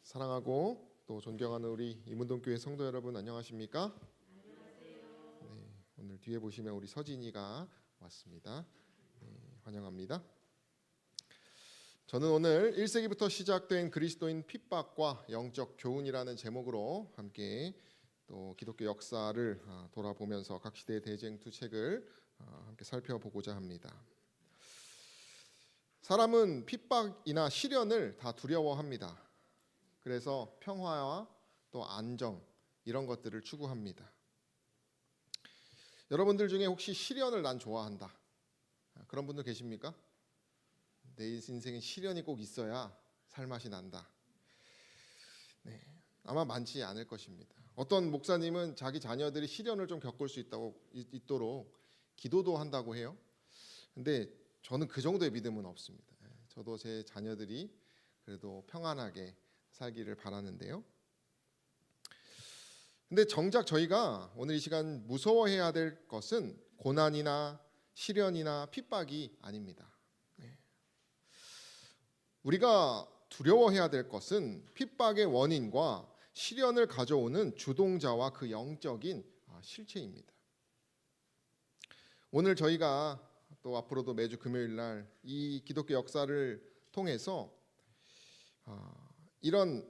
사랑하고 또 존경하는 우리 이문동교회 성도 여러분 안녕하십니까? 네, 오늘 뒤에 보시면 우리 서진이가 왔습니다. 네, 환영합니다. 저는 오늘 1세기부터 시작된 그리스도인 핍박과 영적 교훈이라는 제목으로 함께 또 기독교 역사를 돌아보면서 각 시대의 대쟁 두 책을 함께 살펴보고자 합니다. 사람은 핍박이나 시련을 다 두려워합니다. 그래서 평화와 또 안정 이런 것들을 추구합니다. 여러분들 중에 혹시 시련을 난 좋아한다 그런 분들 계십니까? 내 인생에 시련이 꼭 있어야 살맛이 난다. 네, 아마 많지 않을 것입니다. 어떤 목사님은 자기 자녀들이 시련을 좀 겪을 수 있도록 기도도 한다고 해요. 근데 저는 그 정도의 믿음은 없습니다. 저도 제 자녀들이 그래도 평안하게 살기를 바라는데요. 근데 정작 저희가 오늘 이 시간 무서워해야 될 것은 고난이나 시련이나 핍박이 아닙니다. 우리가 두려워해야 될 것은 핍박의 원인과 시련을 가져오는 주동자와 그 영적인 실체입니다. 오늘 저희가 또 앞으로도 매주 금요일 날 이 기독교 역사를 통해서 이런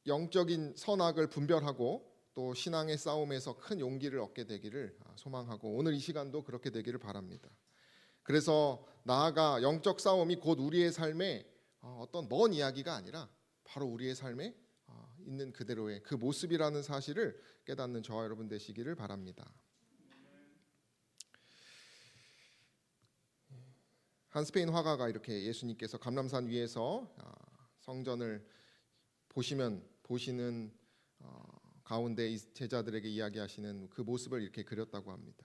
영적인 선악을 분별하고 또 신앙의 싸움에서 큰 용기를 얻게 되기를 소망하고 오늘 이 시간도 그렇게 되기를 바랍니다. 그래서 나아가 영적 싸움이 곧 우리의 삶의 어떤 먼 이야기가 아니라 바로 우리의 삶에 있는 그대로의 그 모습이라는 사실을 깨닫는 저와 여러분 되시기를 바랍니다. 한 스페인 화가가 이렇게 예수님께서 감람산 위에서 성전을 보시는 가운데 이 제자들에게 이야기하시는 그 모습을 이렇게 그렸다고 합니다.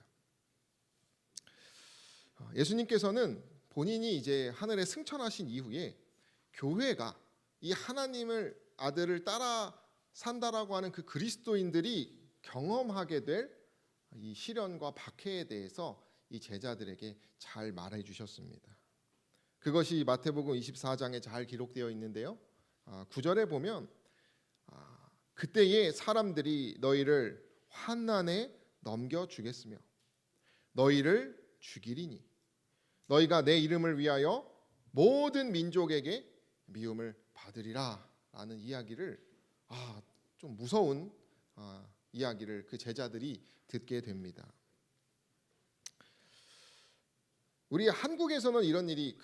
예수님께서는 본인이 이제 하늘에 승천하신 이후에 교회가 이 하나님을 아들을 따라 산다라고 하는 그 그리스도인들이 경험하게 될 이 시련과 박해에 대해서 이 제자들에게 잘 말해 주셨습니다. 그것이 마태복음 24장에 잘 기록되어 있는데요. 9절에 보면 그때에 사람들이 너희를 환난에 넘겨주겠으며 너희를 죽이리니 너희가 내 이름을 위하여 모든 민족에게 미움을 받으리라 라는 이야기를 좀 무서운 이야기를 그 제자들이 듣게 됩니다. 우리 한국에서는 이런 일이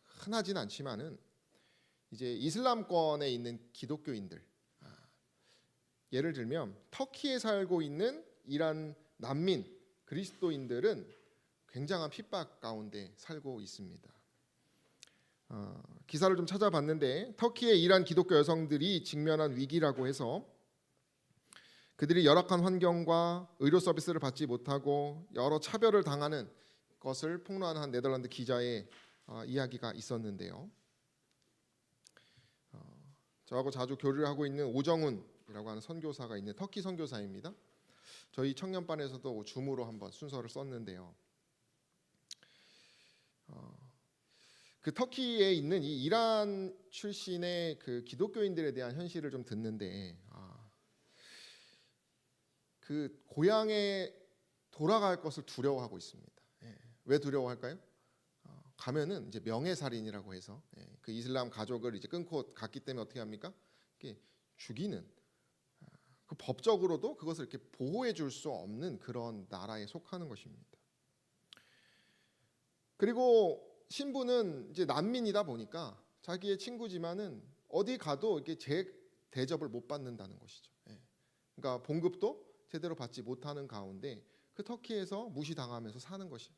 흔하진 않지만은 이제 이슬람권에 있는 기독교인들, 예를 들면 터키에 살고 있는 이란 난민 그리스도인들은 굉장한 핍박 가운데 살고 있습니다. 기사를 좀 찾아봤는데 터키의 이란 기독교 여성들이 직면한 위기라고 해서 그들이 열악한 환경과 의료 서비스를 받지 못하고 여러 차별을 당하는 것을 폭로한 한 네덜란드 기자의 이야기가 있었는데요. 저하고 자주 교류를 하고 있는 오정훈이라고 하는 선교사가 있는 터키 선교사입니다. 저희 청년반에서도 줌으로 한번 순서를 썼는데요. 그 터키에 있는 이 이란 출신의 그 기독교인들에 대한 현실을 좀 듣는데 그 고향에 돌아갈 것을 두려워하고 있습니다. 왜 두려워할까요? 가면은 이제 명예살인이라고 해서 그 이슬람 가족을 이제 끊고 갔기 때문에 어떻게 합니까? 이렇게 죽이는 그 법적으로도 그것을 이렇게 보호해 줄 수 없는 그런 나라에 속하는 것입니다. 그리고 신부는 이제 난민이다 보니까 자기의 친구지만은 어디 가도 이렇게 대접을 못 받는다는 것이죠. 그러니까 봉급도 제대로 받지 못하는 가운데 그 터키에서 무시당하면서 사는 것이.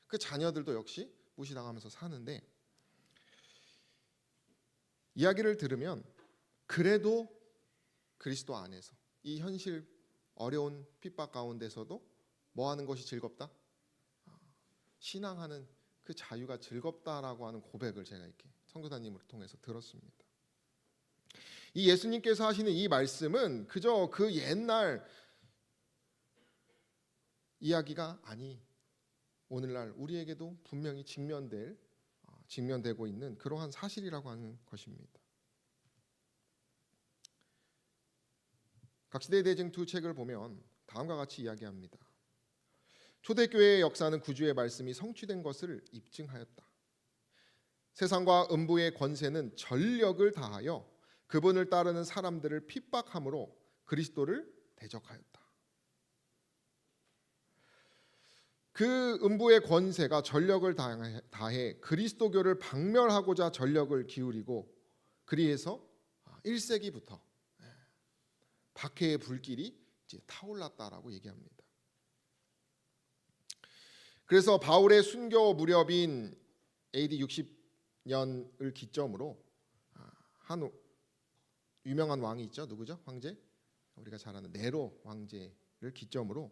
그 자녀들도 역시 무시당하면서 사는데 이야기를 들으면 그래도 그리스도 안에서 이 현실 어려운 핍박 가운데서도 뭐 하는 것이 즐겁다? 신앙하는 그 자유가 즐겁다라고 하는 고백을 제가 이렇게 선교사님을 통해서 들었습니다. 이 예수님께서 하시는 이 말씀은 그저 그 옛날 이야기가 아니 오늘날 우리에게도 분명히 직면되고 있는 그러한 사실이라고 하는 것입니다. 각시대 대쟁투 책을 보면 다음과 같이 이야기합니다. 초대교회의 역사는 구주의 말씀이 성취된 것을 입증하였다. 세상과 음부의 권세는 전력을 다하여 그분을 따르는 사람들을 핍박함으로 그리스도를 대적하였다. 그 음부의 권세가 전력을 다해 그리스도교를 박멸하고자 전력을 기울이고 그리해서 1세기부터 박해의 불길이 이제 타올랐다라고 얘기합니다. 그래서 바울의 순교 무렵인 AD 60년을 기점으로 한 유명한 왕이 있죠. 누구죠? 황제? 우리가 잘 아는 네로 황제를 기점으로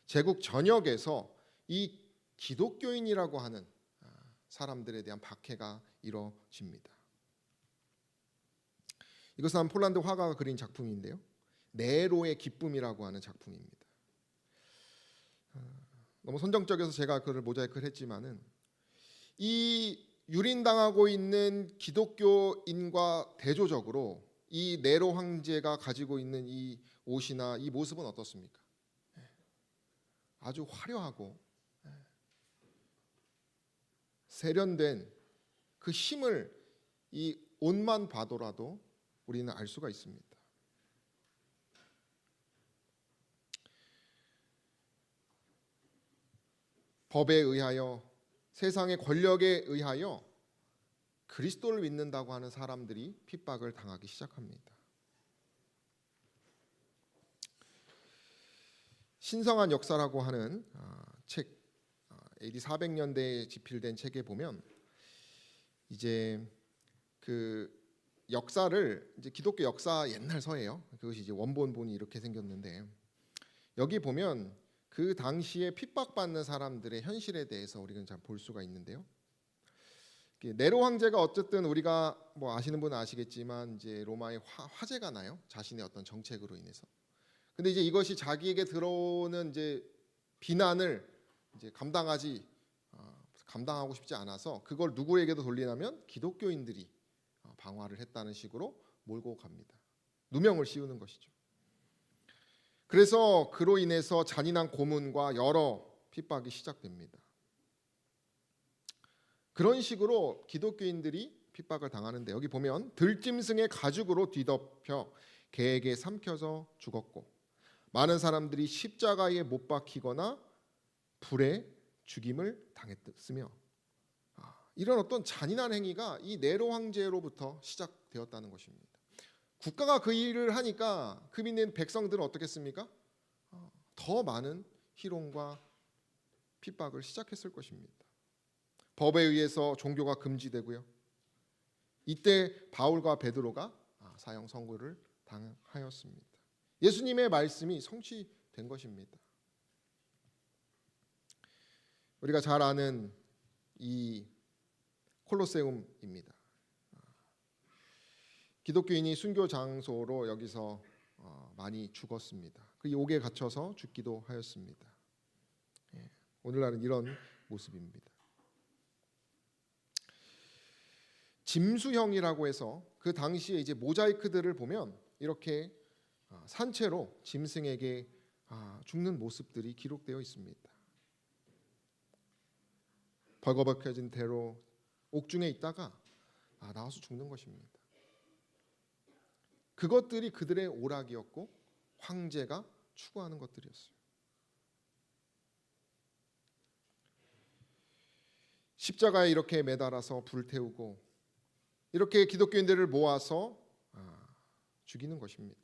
제국 전역에서 이 기독교인이라고 하는 사람들에 대한 박해가 이뤄집니다. 이것은 한 폴란드 화가가 그린 작품인데요. 네로의 기쁨이라고 하는 작품입니다. 너무 선정적이어서 제가 그를 모자이크를 했지만은 이 유린당하고 있는 기독교인과 대조적으로 이 네로 황제가 가지고 있는 이 옷이나 이 모습은 어떻습니까? 아주 화려하고 세련된 그 힘을 이 옷만 봐도라도 우리는 알 수가 있습니다. 법에 의하여 세상의 권력에 의하여 그리스도를 믿는다고 하는 사람들이 핍박을 당하기 시작합니다. 신성한 역사라고 하는 책, AD 400년대에 집필된 책에 보면 이제 그 역사를 이제 기독교 역사 옛날 서예요. 그것이 이제 원본본이 이렇게 생겼는데 여기 보면 그 당시에 핍박받는 사람들의 현실에 대해서 우리는 잘 볼 수가 있는데요. 네로 황제가 어쨌든 우리가 뭐 아시는 분은 아시겠지만 이제 로마에 화재가 나요. 자신의 어떤 정책으로 인해서. 근데 이제 이것이 자기에게 들어오는 이제 비난을 이제 감당하고 싶지 않아서 그걸 누구에게도 돌리냐면 기독교인들이 방화를 했다는 식으로 몰고 갑니다. 누명을 씌우는 것이죠. 그래서 그로 인해서 잔인한 고문과 여러 핍박이 시작됩니다. 그런 식으로 기독교인들이 핍박을 당하는데 여기 보면 들짐승의 가죽으로 뒤덮여 개에게 삼켜서 죽었고 많은 사람들이 십자가에 못 박히거나 불에 죽임을 당했으며 이런 어떤 잔인한 행위가 이 네로 황제로부터 시작되었다는 것입니다. 국가가 그 일을 하니까 그 믿는 백성들은 어떻겠습니까? 더 많은 희롱과 핍박을 시작했을 것입니다. 법에 의해서 종교가 금지되고요. 이때 바울과 베드로가 사형 선고를 당하였습니다. 예수님의 말씀이 성취된 것입니다. 우리가 잘 아는 이 콜로세움입니다. 기독교인이 순교 장소로 여기서 많이 죽었습니다. 그 옥에 갇혀서 죽기도 하였습니다. 오늘날은 이런 모습입니다. 짐수형이라고 해서 그 당시에 이제 모자이크들을 보면 이렇게 산채로 짐승에게 죽는 모습들이 기록되어 있습니다. 벌거벗겨진 대로 옥중에 있다가 나와서 죽는 것입니다. 그것들이 그들의 오락이었고 황제가 추구하는 것들이었어요. 십자가에 이렇게 매달아서 불태우고 이렇게 기독교인들을 모아서 죽이는 것입니다.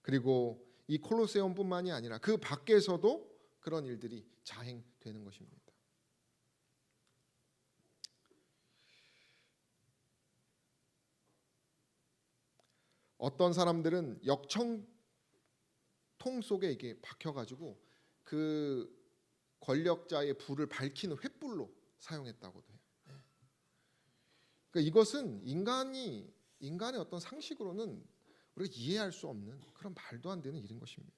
그리고 이 콜로세움뿐만이 아니라 그 밖에서도 그런 일들이 자행되는 것입니다. 어떤 사람들은 역청통 속에 이게 박혀가지고 그 권력자의 불을 밝히는 횃불로 사용했다고도 해요. 그러니까 이것은 인간의 어떤 상식으로는 우리가 이해할 수 없는 그런 말도 안 되는 일인 것입니다.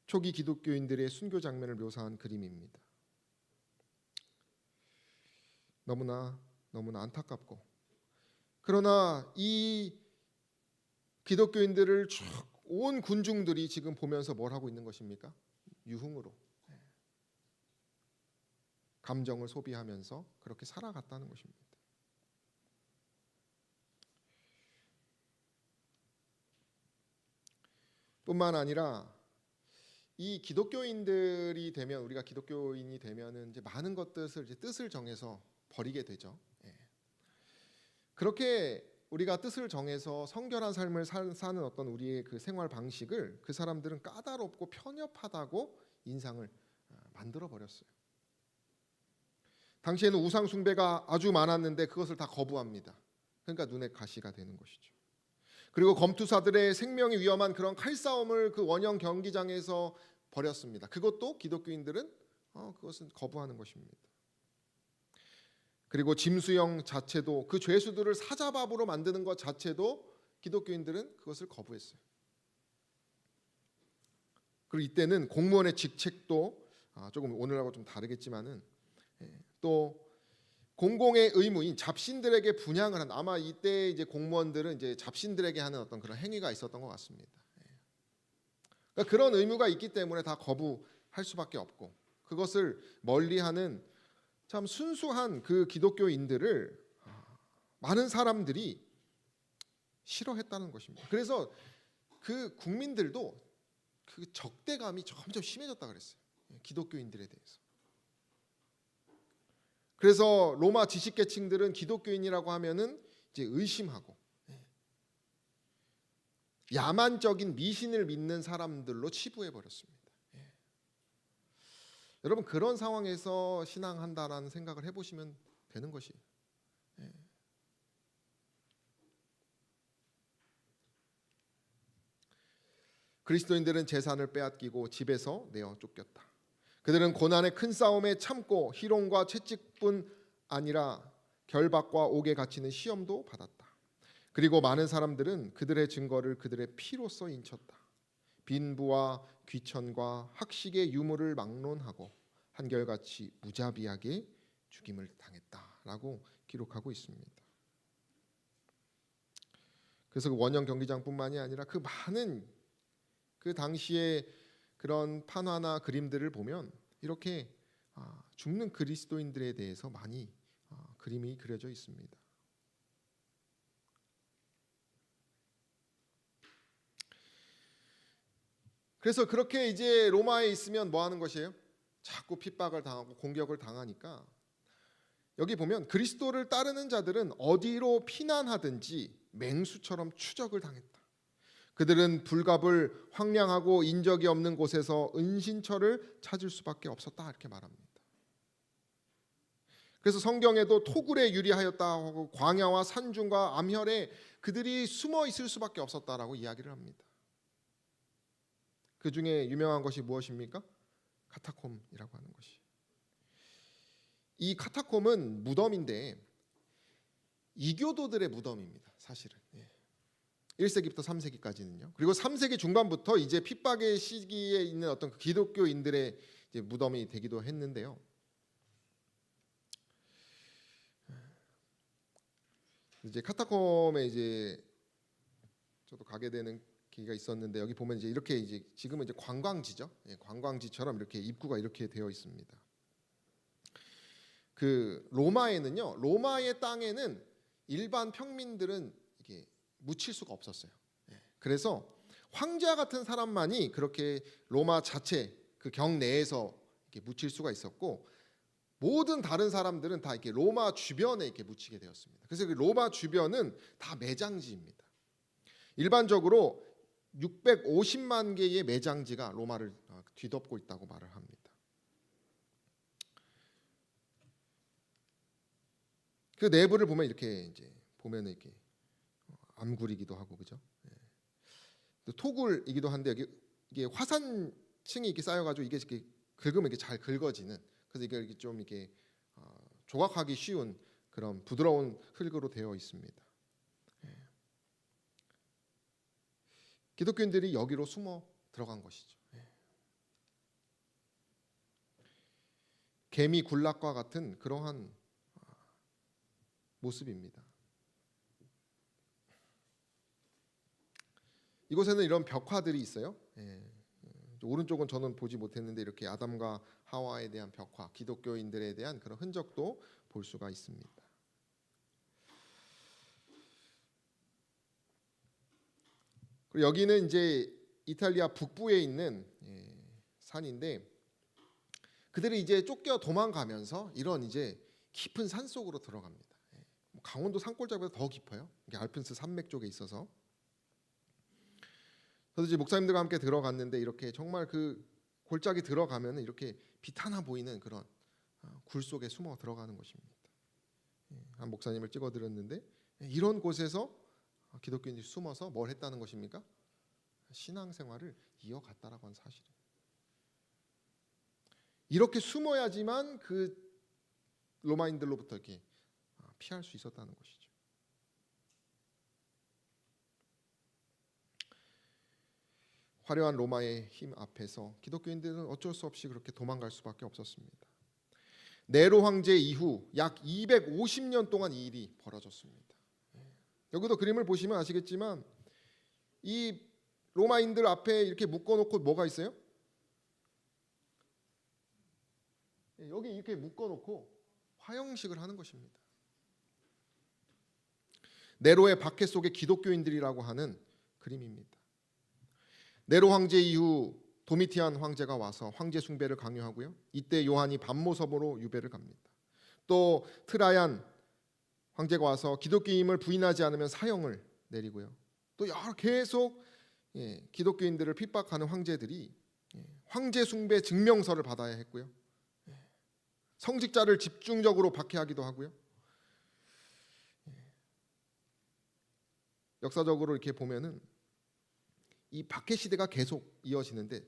초기 기독교인들의 순교 장면을 묘사한 그림입니다. 너무나 안타깝고, 그러나 이 기독교인들을 쭉 온 군중들이 지금 보면서 뭘 하고 있는 것입니까? 유흥으로 감정을 소비하면서 그렇게 살아갔다는 것입니다. 뿐만 아니라 이 기독교인들이 되면, 우리가 기독교인이 되면은 이제 많은 것들을 이제 뜻을 정해서 버리게 되죠. 그렇게 우리가 뜻을 정해서 성결한 삶을 사는 어떤 우리의 그 생활 방식을 그 사람들은 까다롭고 편협하다고 인상을 만들어 버렸어요. 당시에는 우상 숭배가 아주 많았는데 그것을 다 거부합니다. 그러니까 눈에 가시가 되는 것이죠. 그리고 검투사들의 생명이 위험한 그런 칼싸움을 그 원형 경기장에서 벌였습니다. 그것도 기독교인들은 그것은 거부하는 것입니다. 그리고 짐수영 자체도, 그 죄수들을 사자밥으로 만드는 것 자체도 기독교인들은 그것을 거부했어요. 그리고 이때는 공무원의 직책도 조금 오늘하고 좀 다르겠지만은 또 공공의 의무인 잡신들에게 분양을 한, 아마 이때 이제 공무원들은 이제 잡신들에게 하는 어떤 그런 행위가 있었던 것 같습니다. 그러니까 그런 의무가 있기 때문에 다 거부할 수밖에 없고, 그것을 멀리하는 참 순수한 그 기독교인들을 많은 사람들이 싫어했다는 것입니다. 그래서 그 국민들도 그 적대감이 점점 심해졌다 그랬어요. 기독교인들에 대해서. 그래서 로마 지식계층들은 기독교인이라고 하면은 이제 의심하고 야만적인 미신을 믿는 사람들로 치부해 버렸습니다. 여러분, 그런 상황에서 신앙한다라는 생각을 해보시면 되는 것이에요. 그리스도인들은 재산을 빼앗기고 집에서 내어 쫓겼다. 그들은 고난의 큰 싸움에 참고 희롱과 채찍뿐 아니라 결박과 옥에 갇히는 시험도 받았다. 그리고 많은 사람들은 그들의 증거를 그들의 피로써 인쳤다. 빈부와 귀천과 학식의 유무를 막론하고 한결같이 무자비하게 죽임을 당했다라고 기록하고 있습니다. 그래서 그 원형 경기장뿐만이 아니라 그 많은 그 당시에 그런 판화나 그림들을 보면 이렇게 죽는 그리스도인들에 대해서 많이 그림이 그려져 있습니다. 그래서 그렇게 이제 로마에 있으면 뭐 하는 것이에요? 자꾸 핍박을 당하고 공격을 당하니까, 여기 보면 그리스도를 따르는 자들은 어디로 피난하든지 맹수처럼 추적을 당했다. 그들은 불갑을 황량하고 인적이 없는 곳에서 은신처를 찾을 수밖에 없었다, 이렇게 말합니다. 그래서 성경에도 토굴에 유리하였다 하고 광야와 산중과 암혈에 그들이 숨어 있을 수밖에 없었다라고 이야기를 합니다. 그 중에 유명한 것이 무엇입니까? 카타콤이라고 하는 것이. 이 카타콤은 무덤인데 이교도들의 무덤입니다, 사실은. 1세기부터 3세기까지는요. 그리고 3세기 중반부터 이제 핍박의 시기에 있는 어떤 그 기독교인들의 이제 무덤이 되기도 했는데요. 이제 카타콤에 이제 저도 가게 되는 기회가 있었는데, 여기 보면 이제 이렇게 이제 지금은 이제 관광지죠. 관광지처럼 이렇게 입구가 이렇게 되어 있습니다. 그 로마에는요, 로마의 땅에는 일반 평민들은 이게 묻힐 수가 없었어요. 그래서 황제 같은 사람만이 그렇게 로마 자체 그 경내에서 이렇게 묻힐 수가 있었고, 모든 다른 사람들은 다 이렇게 로마 주변에 이렇게 묻히게 되었습니다. 그래서 그 로마 주변은 다 매장지입니다. 일반적으로 650만 개의 매장지가 로마를 뒤덮고 있다고 말을 합니다. 그 내부를 보면 이렇게 이제 보면 이렇게 암굴이기도 하고, 그죠? 토굴이기도 한데, 여기 이게 화산층이 이렇게 쌓여가지고 이게 이렇게 긁으면 이게 잘 긁어지는, 그래서 이게 좀 이렇게 조각하기 쉬운 그런 부드러운 흙으로 되어 있습니다. 기독교인들이 여기로 숨어 들어간 것이죠. 개미 군락과 같은 그러한 모습입니다. 이곳에는 이런 벽화들이 있어요. 오른쪽은 저는 보지 못했는데 이렇게 아담과 하와에 대한 벽화, 기독교인들에 대한 그런 흔적도 볼 수가 있습니다. 그리고 여기는 이제 이탈리아 북부에 있는 산인데 그들이 이제 쫓겨 도망가면서 이런 이제 깊은 산 속으로 들어갑니다. 강원도 산골짜기보다 더 깊어요. 이게 알프스 산맥 쪽에 있어서. 그래서 이제 목사님들과 함께 들어갔는데 이렇게 정말 그 골짜기 들어가면은 이렇게 빛 하나 보이는 그런 굴 속에 숨어 들어가는 것입니다. 한 목사님을 찍어드렸는데 이런 곳에서 기독교인들이 숨어서 뭘 했다는 것입니까? 신앙생활을 이어갔다라고 하는 사실이에요. 이렇게 숨어야지만 그 로마인들로부터 이렇게 피할 수 있었다는 것이죠. 화려한 로마의 힘 앞에서 기독교인들은 어쩔 수 없이 그렇게 도망갈 수밖에 없었습니다. 네로 황제 이후 약 250년 동안 이 일이 벌어졌습니다. 여기도 그림을 보시면 아시겠지만 이 로마인들 앞에 이렇게 묶어놓고 뭐가 있어요? 여기 이렇게 묶어놓고 화형식을 하는 것입니다. 네로의 박해 속의 기독교인들이라고 하는 그림입니다. 네로 황제 이후 도미티안 황제가 와서 황제 숭배를 강요하고요. 이때 요한이 반모섬으로 유배를 갑니다. 또 트라얀 황제가 와서 기독교임을 부인하지 않으면 사형을 내리고요. 또 여러 계속 기독교인들을 핍박하는 황제들이 황제 숭배 증명서를 받아야 했고요. 성직자를 집중적으로 박해하기도 하고요. 역사적으로 이렇게 보면은 이 박해 시대가 계속 이어지는데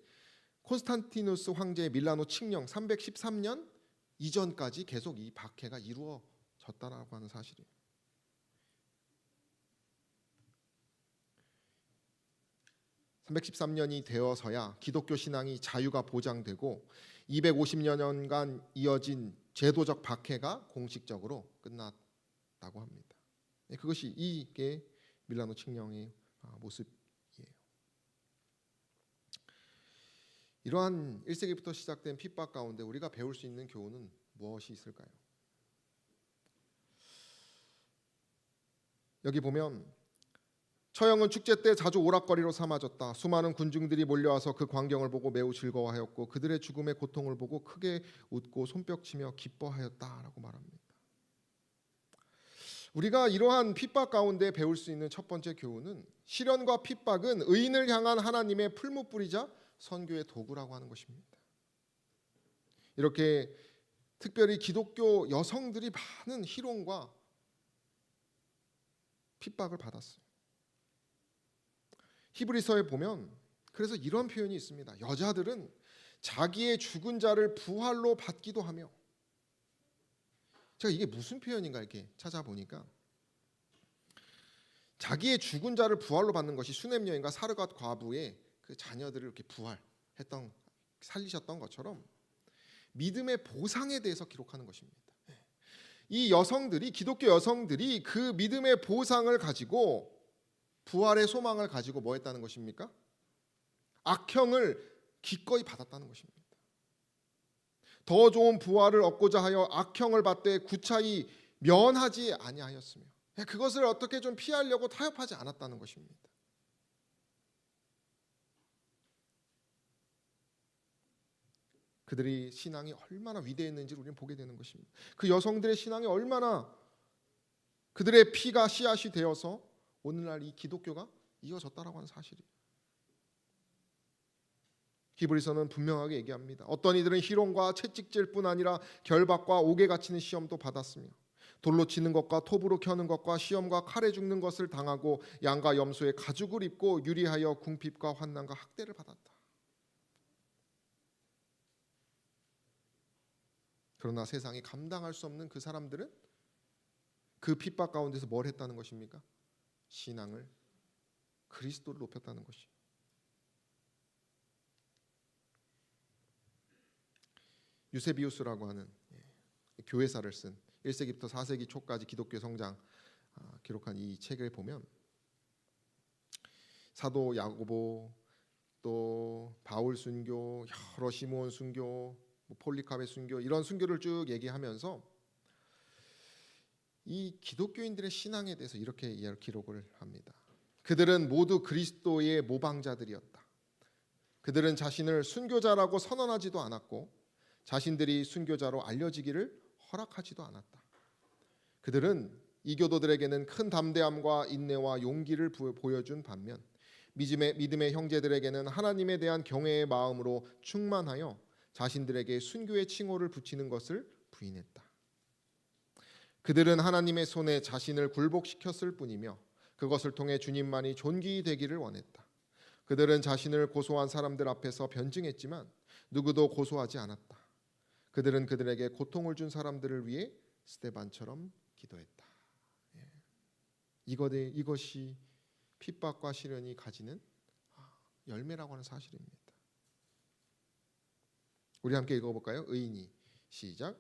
콘스탄티누스 황제의 밀라노 칙령 313년 이전까지 계속 이 박해가 이루어졌다라고 하는 사실이에요. (313년이) 되어서야 기독교 신앙이 자유가 보장되고 250여년간 이어진 제도적 박해가 공식적으로 끝났다고 합니다. 그것이 이게 밀라노 칙령의 모습이에요. 이러한 1세기부터 시작된 핍박 가운데 우리가 배울 수 있는 교훈은 무엇이 있을까요? 여기 보면 처형은 축제 때 자주 오락거리로 삼아졌다. 수많은 군중들이 몰려와서 그 광경을 보고 매우 즐거워하였고 그들의 죽음의 고통을 보고 크게 웃고 손뼉치며 기뻐하였다라고 말합니다. 우리가 이러한 핍박 가운데 배울 수 있는 첫 번째 교훈은 시련과 핍박은 의인을 향한 하나님의 풀무불이자 선교의 도구라고 하는 것입니다. 이렇게 특별히 기독교 여성들이 많은 희롱과 핍박을 받았어요. 히브리서에 보면 그래서 이런 표현이 있습니다. 여자들은 자기의 죽은 자를 부활로 받기도 하며, 제가 이게 무슨 표현인가 이렇게 찾아보니까 자기의 죽은 자를 부활로 받는 것이 수넴 여인과 사르밧 과부의 그 자녀들을 이렇게 부활했던, 살리셨던 것처럼 믿음의 보상에 대해서 기록하는 것입니다. 이 여성들이, 기독교 여성들이 그 믿음의 보상을 가지고, 부활의 소망을 가지고 뭐 했다는 것입니까? 악형을 기꺼이 받았다는 것입니다. 더 좋은 부활을 얻고자 하여 악형을 받되 구차히 면하지 아니하였으며, 그것을 어떻게 좀 피하려고 타협하지 않았다는 것입니다. 그들이 신앙이 얼마나 위대했는지를 우리는 보게 되는 것입니다. 그 여성들의 신앙이 얼마나, 그들의 피가 씨앗이 되어서 오늘날 이 기독교가 이어졌다라고 하는 사실이에요. 히브리서는 분명하게 얘기합니다. 어떤 이들은 희롱과 채찍질뿐 아니라 결박과 옥에 갇히는 시험도 받았으며 돌로 치는 것과 톱으로 켜는 것과 시험과 칼에 죽는 것을 당하고 양과 염소의 가죽을 입고 유리하여 궁핍과 환난과 학대를 받았다. 그러나 세상이 감당할 수 없는 그 사람들은 그 핍박 가운데서 뭘 했다는 것입니까? 신앙을, 그리스도를 높였다는 것이에요. 유세비우스라고 하는 교회사를 쓴 1세기부터 4세기 초까지 기독교 성장 기록한 이 책을 보면 사도 야고보, 또 바울 순교, 여러 시므온 순교, 폴리카베 순교, 이런 순교를 쭉 얘기하면서 이 기독교인들의 신앙에 대해서 이렇게 기록을 합니다. 그들은 모두 그리스도의 모방자들이었다. 그들은 자신을 순교자라고 선언하지도 않았고 자신들이 순교자로 알려지기를 허락하지도 않았다. 그들은 이교도들에게는 큰 담대함과 인내와 용기를 보여준 반면 믿음의 형제들에게는 하나님에 대한 경외의 마음으로 충만하여 자신들에게 순교의 칭호를 붙이는 것을 부인했다. 그들은 하나님의 손에 자신을 굴복시켰을 뿐이며 그것을 통해 주님만이 존귀히 되기를 원했다. 그들은 자신을 고소한 사람들 앞에서 변증했지만 누구도 고소하지 않았다. 그들은 그들에게 고통을 준 사람들을 위해 스데반처럼 기도했다. 이것이 핍박과 시련이 가지는 열매라고 하는 사실입니다. 우리 함께 읽어볼까요? 의인이 시작.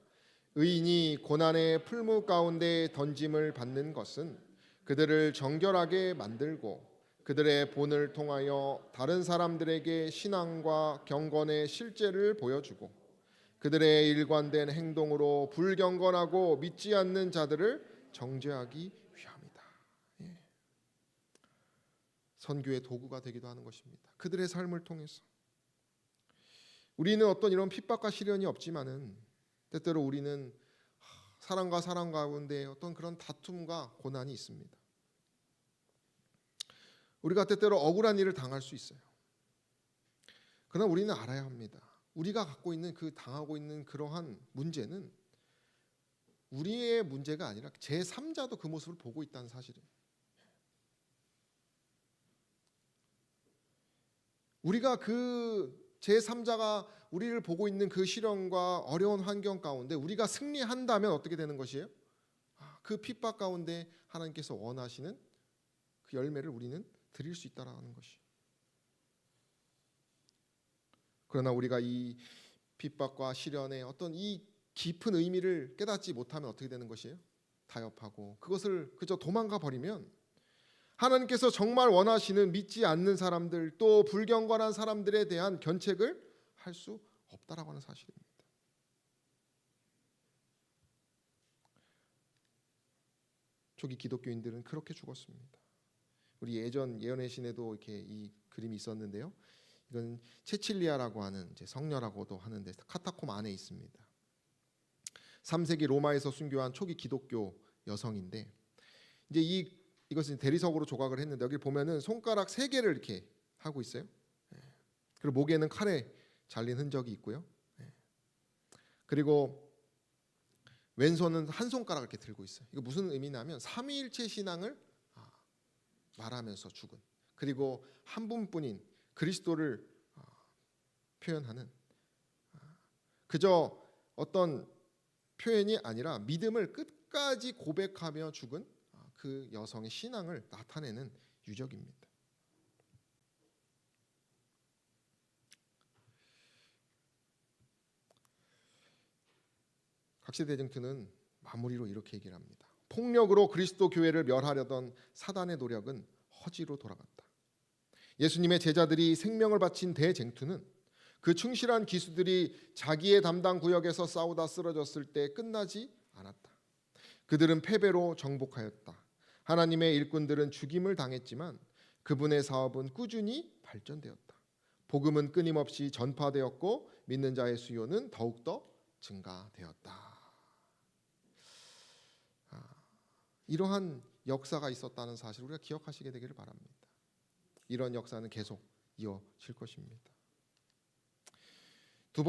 의인이 고난의 풀무 가운데 던짐을 받는 것은 그들을 정결하게 만들고 그들의 본을 통하여 다른 사람들에게 신앙과 경건의 실제를 보여주고 그들의 일관된 행동으로 불경건하고 믿지 않는 자들을 정죄하기 위함이다. 선교의 도구가 되기도 하는 것입니다. 그들의 삶을 통해서 우리는 어떤 이런 핍박과 시련이 없지만은 때때로 우리는 사람과 사람 가운데 어떤 그런 다툼과 고난이 있습니다. 우리가 때때로 억울한 일을 당할 수 있어요. 그러나 우리는 알아야 합니다. 우리가 갖고 있는 그 당하고 있는 그러한 문제는 우리의 문제가 아니라 제3자도 그 모습을 보고 있다는 사실이에요. 우리가 그 제3자가 우리를 보고 있는 그 시련과 어려운 환경 가운데 우리가 승리한다면 어떻게 되는 것이에요? 그 핍박 가운데 하나님께서 원하시는 그 열매를 우리는 드릴 수 있다라는 것이. 그러나 우리가 이 핍박과 시련의 어떤 이 깊은 의미를 깨닫지 못하면 어떻게 되는 것이에요? 타협하고 그것을 그저 도망가 버리면 하나님께서 정말 원하시는 믿지 않는 사람들 또 불경건한 사람들에 대한 견책을 할 수 없다라고 하는 사실입니다. 초기 기독교인들은 그렇게 죽었습니다. 우리 예전 예언의 신에도 이렇게 이 그림이 있었는데요. 이건 체칠리아라고 하는 이제 성녀라고도 하는데 카타콤 안에 있습니다. 3세기 로마에서 순교한 초기 기독교 여성인데 이제 이것은 대리석으로 조각을 했는데 여기 보면은 손가락 3개를 이렇게 하고 있어요. 그리고 목에는 칼에 잘린 흔적이 있고요. 그리고 왼손은 한 손가락 이렇게 들고 있어요. 이거 무슨 의미냐면 삼위일체 신앙을 말하면서 죽은 그리고 한 분뿐인 그리스도를 표현하는 그저 어떤 표현이 아니라 믿음을 끝까지 고백하며 죽은 그 여성의 신앙을 나타내는 유적입니다. 각시대쟁투는 마무리로 이렇게 얘기를 합니다. 폭력으로 그리스도 교회를 멸하려던 사단의 노력은 허지로 돌아갔다. 예수님의 제자들이 생명을 바친 대쟁투는 그 충실한 기수들이 자기의 담당 구역에서 싸우다 쓰러졌을 때 끝나지 않았다. 그들은 패배로 정복하였다. 하나님의 일꾼들은 죽임을 당했지만 그분의 사업은 꾸준히 발전되었다. 복음은 끊임없이 전파되었고 믿는 자의 수요는 더욱더 증가되었다. 이러한 역사가 있었다는 사실을 우리가 기억하시게 되기를 바랍니다. 이런 역사는 계속 이어질 것입니다. 두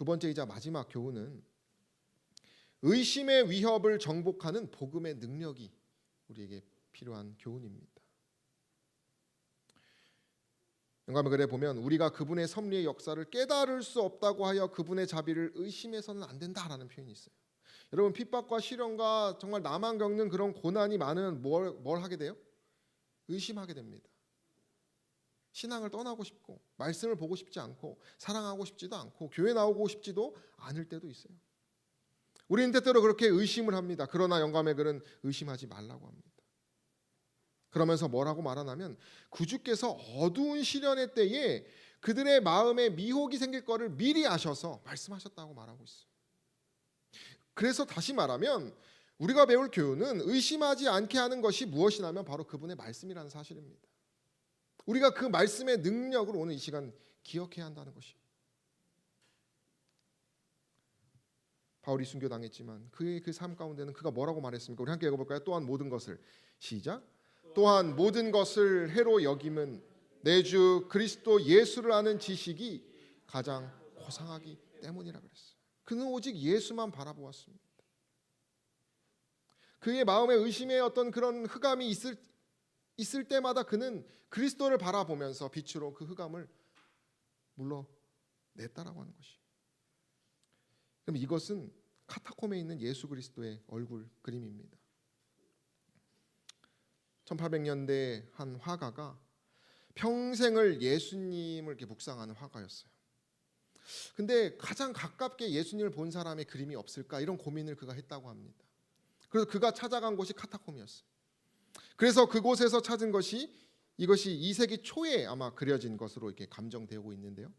번째이자 마지막 교훈은 의심의 위협을 정복하는 복음의 능력이 우리에게 필요한 교훈입니다. 영감의 글에 보면 우리가 그분의 섭리의 역사를 깨달을 수 없다고 하여 그분의 자비를 의심해서는 안 된다라는 표현이 있어요. 여러분 핍박과 시련과 정말 나만 겪는 그런 고난이 많으면 뭘 하게 돼요? 의심하게 됩니다. 신앙을 떠나고 싶고 말씀을 보고 싶지 않고 사랑하고 싶지도 않고 교회 나오고 싶지도 않을 때도 있어요. 우리는 때때로 그렇게 의심을 합니다. 그러나 영감의 글은 의심하지 말라고 합니다. 그러면서 뭐라고 말하냐면 구주께서 어두운 시련의 때에 그들의 마음에 미혹이 생길 거를 미리 아셔서 말씀하셨다고 말하고 있어요. 그래서 다시 말하면 우리가 배울 교훈은 의심하지 않게 하는 것이 무엇이냐면 바로 그분의 말씀이라는 사실입니다. 우리가 그 말씀의 능력을 오늘 이 시간 기억해야 한다는 것이에요. 바울이 순교당했지만 그의 그 삶 가운데는 그가 뭐라고 말했습니까? 우리 함께 읽어볼까요? 또한 모든 것을 시작. 또한 모든 것을 해로 여김은 내 주 그리스도 예수를 아는 지식이 가장 고상하기 때문이라 그랬어요. 그는 오직 예수만 바라보았습니다. 그의 마음에 의심의 어떤 그런 흑암이 있을 때마다 그는 그리스도를 바라보면서 빛으로 그 흑암을 물러냈다라고 하는 것이에요. 그럼 이것은 카타콤에 있는 예수 그리스도의 얼굴 그림입니다. 1800년대 한 화가가 평생을 예수님을 이렇게 묵상하는 화가였어요. 근데 가장 가깝게 예수님을 본 사람의 그림이 없을까 이런 고민을 그가 했다고 합니다. 그래서 그가 찾아간 곳이 카타콤이었어요. 그래서 그곳에서 찾은 것이 이것이 2세기 초에 아마 그려진 것으로 이렇게 감정되고 있는데요.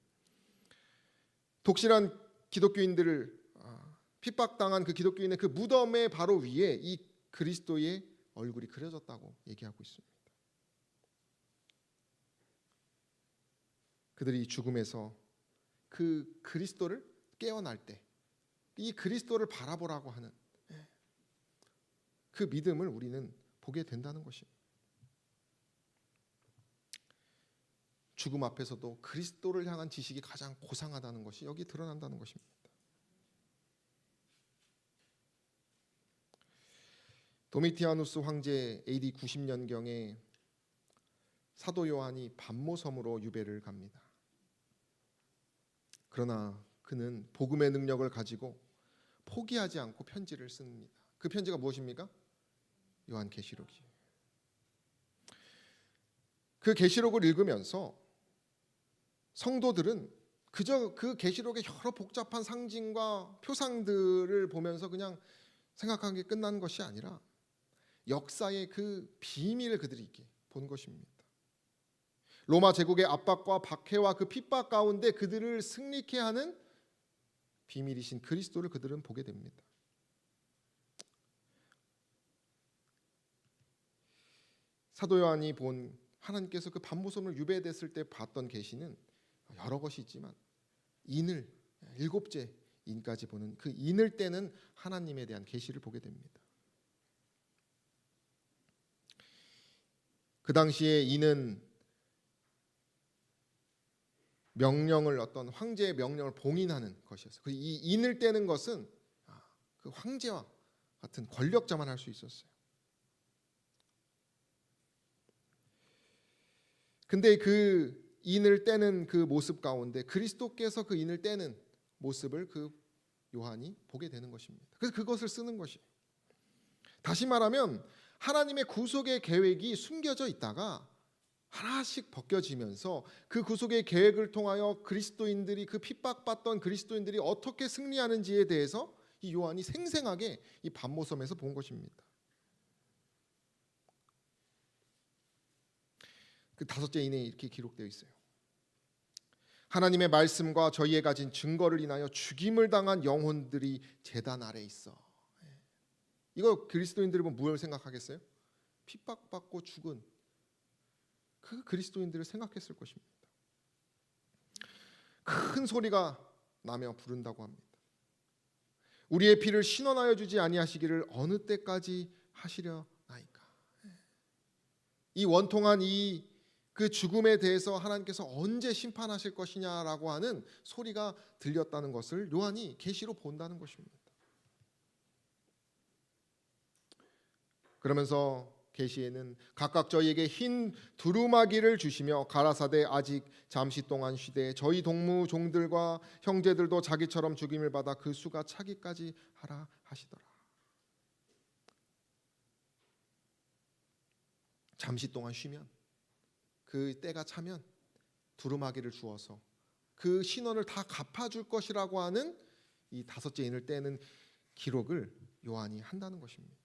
독실한 기독교인들을 핍박당한 그 기독교인의 그 무덤의 바로 위에 이 그리스도의 얼굴이 그려졌다고 얘기하고 있습니다. 그들이 죽음에서 그 그리스도를 깨어날 때 이 그리스도를 바라보라고 하는 그 믿음을 우리는 보게 된다는 것입니다. 죽음 앞에서도 그리스도를 향한 지식이 가장 고상하다는 것이 여기 드러난다는 것입니다. 도미티아누스 황제 AD 90년경에 사도 요한이 반모섬으로 유배를 갑니다. 그러나 그는 복음의 능력을 가지고 포기하지 않고 편지를 씁니다. 그 편지가 무엇입니까? 요한계시록이에요. 그 계시록을 읽으면서 성도들은 그저 그 계시록의 여러 복잡한 상징과 표상들을 보면서 그냥 생각한 게 끝난 것이 아니라 역사의 그 비밀을 그들이 있게 본 것입니다. 로마 제국의 압박과 박해와 그 핍박 가운데 그들을 승리케 하는 비밀이신 그리스도를 그들은 보게 됩니다. 사도 요한이 본 하나님께서 그 반모섬을 유배됐을 때 봤던 계시는 여러 것이 있지만 인을 일곱째 인까지 보는 그 인을 떼는 하나님에 대한 계시를 보게 됩니다. 그 당시에 인은 명령을 어떤 황제의 명령을 봉인하는 것이었어요. 이 인을 떼는 것은 그 황제와 같은 권력자만 할 수 있었어요. 근데 그 인을 떼는 그 모습 가운데 그리스도께서 그 인을 떼는 모습을 그 요한이 보게 되는 것입니다. 그래서 그것을 쓰는 것이에요. 다시 말하면 하나님의 구속의 계획이 숨겨져 있다가 하나씩 벗겨지면서 그 구속의 계획을 통하여 그리스도인들이 그 핍박받던 그리스도인들이 어떻게 승리하는지에 대해서 이 요한이 생생하게 이 반모섬에서 본 것입니다. 그 다섯째 인에 이렇게 기록되어 있어요. 하나님의 말씀과 저희의 가진 증거를 인하여 죽임을 당한 영혼들이 제단 아래 있어. 이거 그리스도인들이 보면 무엇을 생각하겠어요? 핍박받고 죽은 그 그리스도인들을 생각했을 것입니다. 큰 소리가 나며 부른다고 합니다. 우리의 피를 신원하여 주지 아니하시기를 어느 때까지 하시려나이까. 이 원통한 그 죽음에 대해서 하나님께서 언제 심판하실 것이냐라고 하는 소리가 들렸다는 것을 요한이 계시로 본다는 것입니다. 그러면서 계시에는 각각 저희에게 흰 두루마기를 주시며 가라사대 아직 잠시 동안 쉬되 저희 동무 종들과 형제들도 자기처럼 죽임을 받아 그 수가 차기까지 하라 하시더라. 잠시 동안 쉬면 그 때가 차면 두루마기를 주어서 그 신원을 다 갚아줄 것이라고 하는 이 다섯째 인을 떼는 기록을 요한이 한다는 것입니다.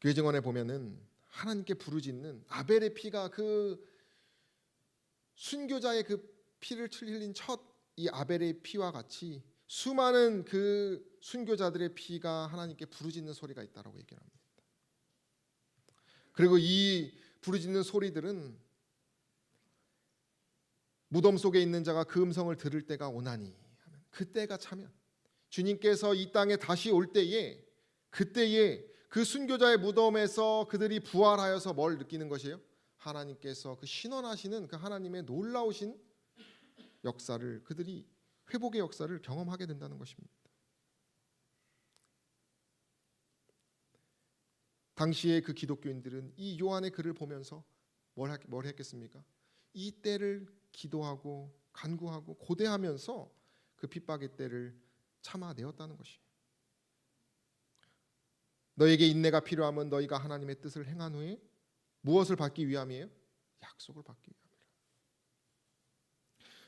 교회 증언에 보면은 하나님께 부르짖는 아벨의 피가 그 순교자의 그 피를 흘린 첫 이 아벨의 피와 같이 수많은 그 순교자들의 피가 하나님께 부르짖는 소리가 있다라고 얘기를 합니다. 그리고 이 부르짖는 소리들은 무덤 속에 있는 자가 그 음성을 들을 때가 오나니 하면 그때가 차면 주님께서 이 땅에 다시 올 때에 그때에 그 순교자의 무덤에서 그들이 부활하여서 뭘 느끼는 것이에요? 하나님께서 그 신원하시는 그 하나님의 놀라우신 역사를 그들이 회복의 역사를 경험하게 된다는 것입니다. 당시에 그 기독교인들은 이 요한의 글을 보면서 뭘 했겠습니까? 이 때를 기도하고 간구하고 고대하면서 그 핍박의 때를 참아내었다는 것이에요. 너에게 인내가 필요하면 너희가 하나님의 뜻을 행한 후에 무엇을 받기 위함이에요? 약속을 받기 위함이라.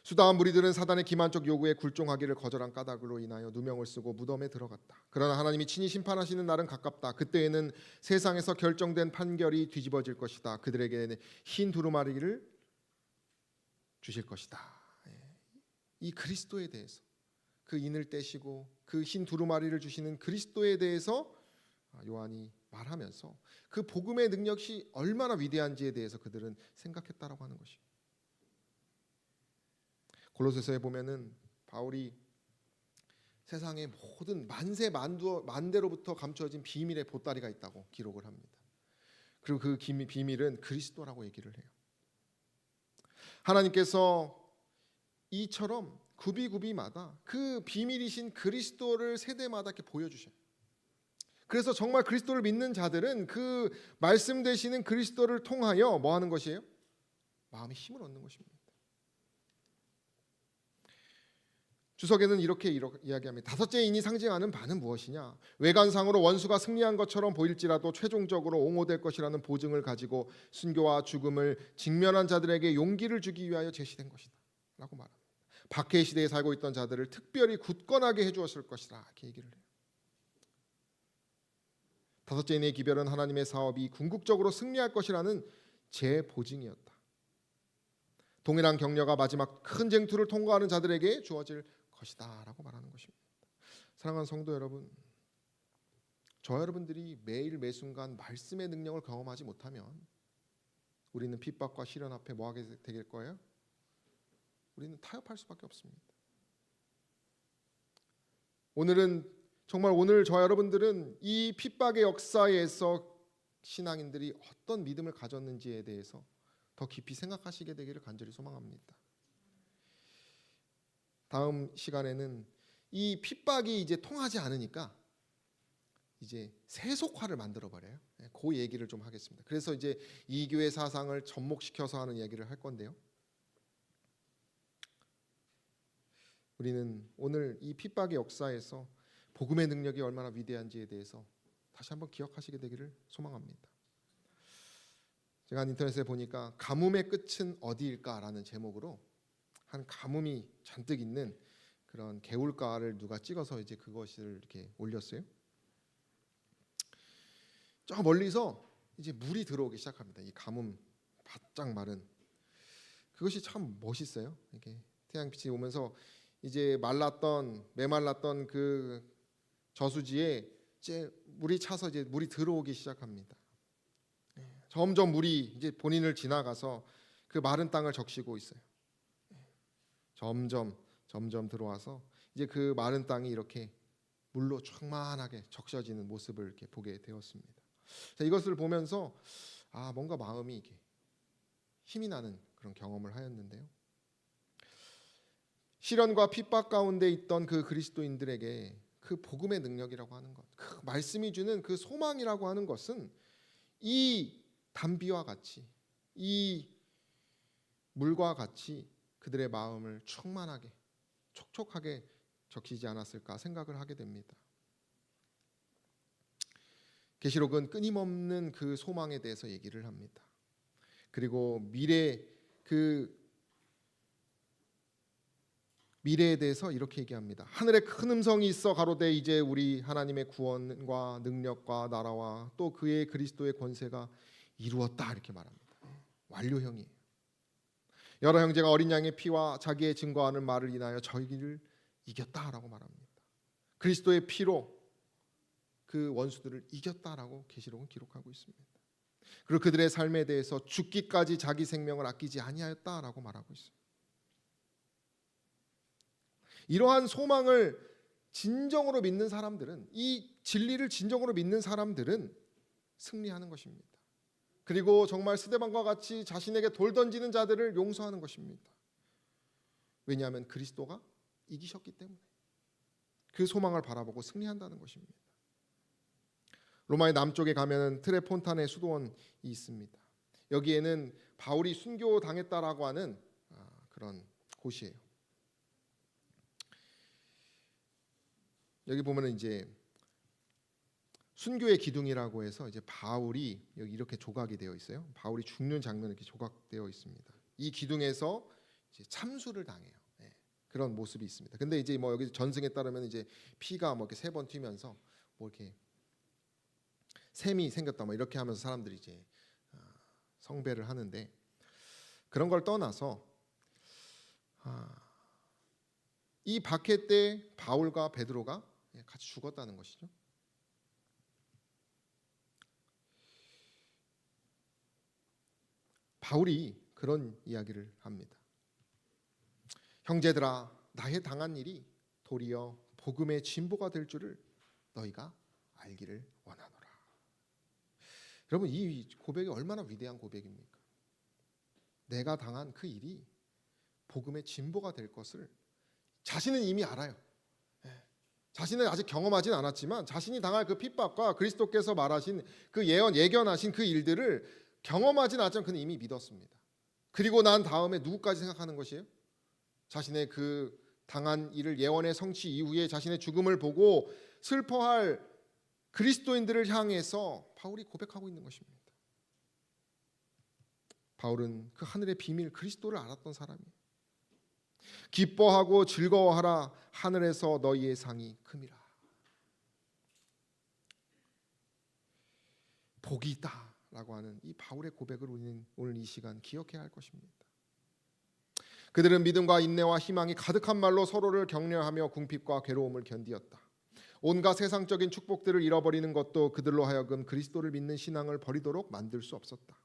수다한 무리들은 사단의 기만적 요구에 굴종하기를 거절한 까닭으로 인하여 누명을 쓰고 무덤에 들어갔다. 그러나 하나님이 친히 심판하시는 날은 가깝다. 그때에는 세상에서 결정된 판결이 뒤집어질 것이다. 그들에게 흰 두루마리를 주실 것이다. 이 그리스도에 대해서 그 인을 떼시고 그 흰 두루마리를 주시는 그리스도에 대해서 요한이 말하면서 그 복음의 능력이 얼마나 위대한지에 대해서 그들은 생각했다라고 하는 것이에요. 골로새서에 보면은 바울이 세상의 모든 만세 만대로부터 감추어진 비밀의 보따리가 있다고 기록을 합니다. 그리고 그 비밀은 그리스도라고 얘기를 해요. 하나님께서 이처럼 구비구비마다 그 비밀이신 그리스도를 세대마다 이렇게 보여주셔요. 그래서 정말 그리스도를 믿는 자들은 그 말씀 되시는 그리스도를 통하여 뭐 하는 것이에요? 마음의 힘을 얻는 것입니다. 주석에는 이렇게 이야기합니다. 다섯째 인이 상징하는 바는 무엇이냐? 외관상으로 원수가 승리한 것처럼 보일지라도 최종적으로 옹호될 것이라는 보증을 가지고 순교와 죽음을 직면한 자들에게 용기를 주기 위하여 제시된 것이다 라고 말합니다. 박해의 시대에 살고 있던 자들을 특별히 굳건하게 해주었을 것이다 이렇게 얘기를 해요. 다섯째 인의 기별은 하나님의 사업이 궁극적으로 승리할 것이라는 재보증이었다. 동일한 격려가 마지막 큰 쟁투를 통과하는 자들에게 주어질 것이다 라고 말하는 것입니다. 사랑하는 성도 여러분, 저 여러분들이 매일 매순간 말씀의 능력을 경험하지 못하면 우리는 핍박과 시련 앞에 뭐 하게 될 거예요? 우리는 타협할 수밖에 없습니다. 오늘 저 여러분들은 이 핍박의 역사에서 신앙인들이 어떤 믿음을 가졌는지에 대해서 더 깊이 생각하시게 되기를 간절히 소망합니다. 다음 시간에는 이 핍박이 이제 통하지 않으니까 이제 세속화를 만들어 버려요. 그 얘기를 좀 하겠습니다. 그래서 이제 이교회 사상을 접목시켜서 하는 얘기를 할 건데요. 우리는 오늘 이 핍박의 역사에서 복음의 능력이 얼마나 위대한지에 대해서 다시 한번 기억하시게 되기를 소망합니다. 제가 인터넷에 보니까 가뭄의 끝은 어디일까라는 제목으로 한 가뭄이 잔뜩 있는 그런 개울가를 누가 찍어서 이제 그것을 이렇게 올렸어요. 저 멀리서 이제 물이 들어오기 시작합니다. 이 가뭄 바짝 마른 그것이 참 멋있어요. 이렇게 태양빛이 오면서 이제 메말랐던 그 저수지에 이제 물이 차서 이제 물이 들어오기 시작합니다. 점점 물이 이제 본인을 지나가서 그 마른 땅을 적시고 있어요. 점점 들어와서 이제 그 마른 땅이 이렇게 물로 충만하게 적셔지는 모습을 이렇게 보게 되었습니다. 자, 이것을 보면서 뭔가 마음이 이게 힘이 나는 그런 경험을 하였는데요. 시련과 핍박 가운데 있던 그 그리스도인들에게 그 복음의 능력이라고 하는 것, 그 말씀이 주는 그 소망이라고 하는 것은 이 담비와 같이 이 물과 같이 그들의 마음을 충만하게 촉촉하게 적시지 않았을까 생각을 하게 됩니다. 계시록은 끊임없는 그 소망에 대해서 얘기를 합니다. 그리고 미래 그 미래에 대해서 이렇게 얘기합니다. 하늘에 큰 음성이 있어 가로되 이제 우리 하나님의 구원과 능력과 나라와 또 그의 그리스도의 권세가 이루었다 이렇게 말합니다. 완료형이에요. 여러 형제가 어린 양의 피와 자기의 증거하는 말을 인하여 저희를 이겼다라고 말합니다. 그리스도의 피로 그 원수들을 이겼다라고 계시록은 기록하고 있습니다. 그리고 그들의 삶에 대해서 죽기까지 자기 생명을 아끼지 아니하였다라고 말하고 있습니다. 이러한 소망을 진정으로 믿는 사람들은, 이 진리를 진정으로 믿는 사람들은 승리하는 것입니다. 그리고 정말 스데반과 같이 자신에게 돌 던지는 자들을 용서하는 것입니다. 왜냐하면 그리스도가 이기셨기 때문에 그 소망을 바라보고 승리한다는 것입니다. 로마의 남쪽에 가면 트레폰타네 수도원이 있습니다. 여기에는 바울이 순교당했다라고 하는 그런 곳이에요. 여기 보면은 이제 순교의 기둥이라고 해서 이제 바울이 여기 이렇게 조각이 되어 있어요. 바울이 죽는 장면이 이렇게 조각되어 있습니다. 이 기둥에서 이제 참수를 당해요. 네, 그런 모습이 있습니다. 근데 이제 뭐 여기 전승에 따르면 이제 피가 뭐 이렇게 3번 튀면서 뭐 이렇게 샘이 생겼다 뭐 이렇게 하면서 사람들이 이제 성배를 하는데, 그런 걸 떠나서 이 박해 때 바울과 베드로가 같이 죽었다는 것이죠. 바울이 그런 이야기를 합니다. 형제들아, 나의 당한 일이 도리어 복음의 진보가 될 줄을 너희가 알기를 원하노라. 여러분, 이 고백이 얼마나 위대한 고백입니까? 내가 당한 그 일이 복음의 진보가 될 것을 자신은 이미 알아요. 자신은 아직 경험하진 않았지만 자신이 당할 그 핍박과 그리스도께서 말하신 그 예견하신 그 일들을 경험하진 않았지만 그는 이미 믿었습니다. 그리고 난 다음에 누구까지 생각하는 것이에요? 자신의 그 당한 일을 예언의 성취 이후에 자신의 죽음을 보고 슬퍼할 그리스도인들을 향해서 바울이 고백하고 있는 것입니다. 바울은 그 하늘의 비밀 그리스도를 알았던 사람이에요. 기뻐하고 즐거워하라, 하늘에서 너희의 상이 큼이라. 복이 있다라고 하는 이 바울의 고백을 우리는 오늘 이 시간 기억해야 할 것입니다. 그들은 믿음과 인내와 희망이 가득한 말로 서로를 격려하며 궁핍과 괴로움을 견디었다. 온갖 세상적인 축복들을 잃어버리는 것도 그들로 하여금 그리스도를 믿는 신앙을 버리도록 만들 수 없었다.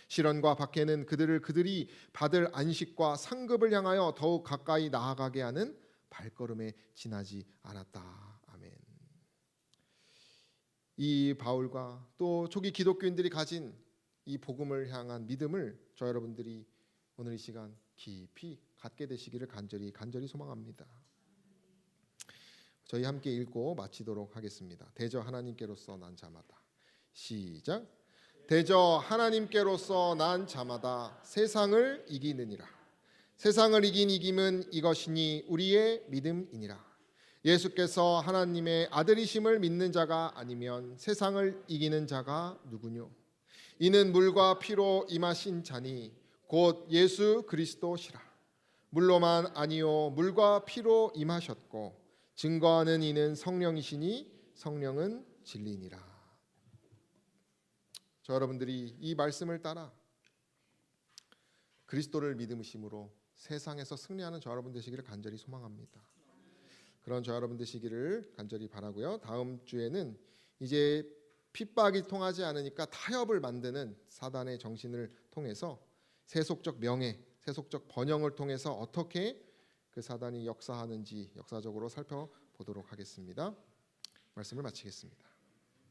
시련과 박해는 그들이 받을 안식과 상급을 향하여 더욱 가까이 나아가게 하는 발걸음에 지나지 않았다. 아멘. 이 바울과 또 초기 기독교인들이 가진 이 복음을 향한 믿음을 저 여러분들이 오늘 이 시간 깊이 갖게 되시기를 간절히 소망합니다. 저희 함께 읽고 마치도록 하겠습니다. 대저 하나님께로서 난 자마다. 시작. 대저 하나님께로서 난 자마다 세상을 이기느니라. 세상을 이긴 이김은 이것이니 우리의 믿음이니라. 예수께서 하나님의 아들이심을 믿는 자가 아니면 세상을 이기는 자가 누구뇨? 이는 물과 피로 임하신 자니 곧 예수 그리스도시라. 물로만 아니요 물과 피로 임하셨고 증거하는 이는 성령이시니 성령은 진리니라. 저 여러분들이 이 말씀을 따라 그리스도를 믿음으심으로 세상에서 승리하는 저 여러분 되시기를 간절히 소망합니다. 그런 저 여러분 되시기를 간절히 바라고요. 다음 주에는 이제 핍박이 통하지 않으니까 타협을 만드는 사단의 정신을 통해서 세속적 명예, 세속적 번영을 통해서 어떻게 그 사단이 역사하는지 역사적으로 살펴보도록 하겠습니다. 말씀을 마치겠습니다.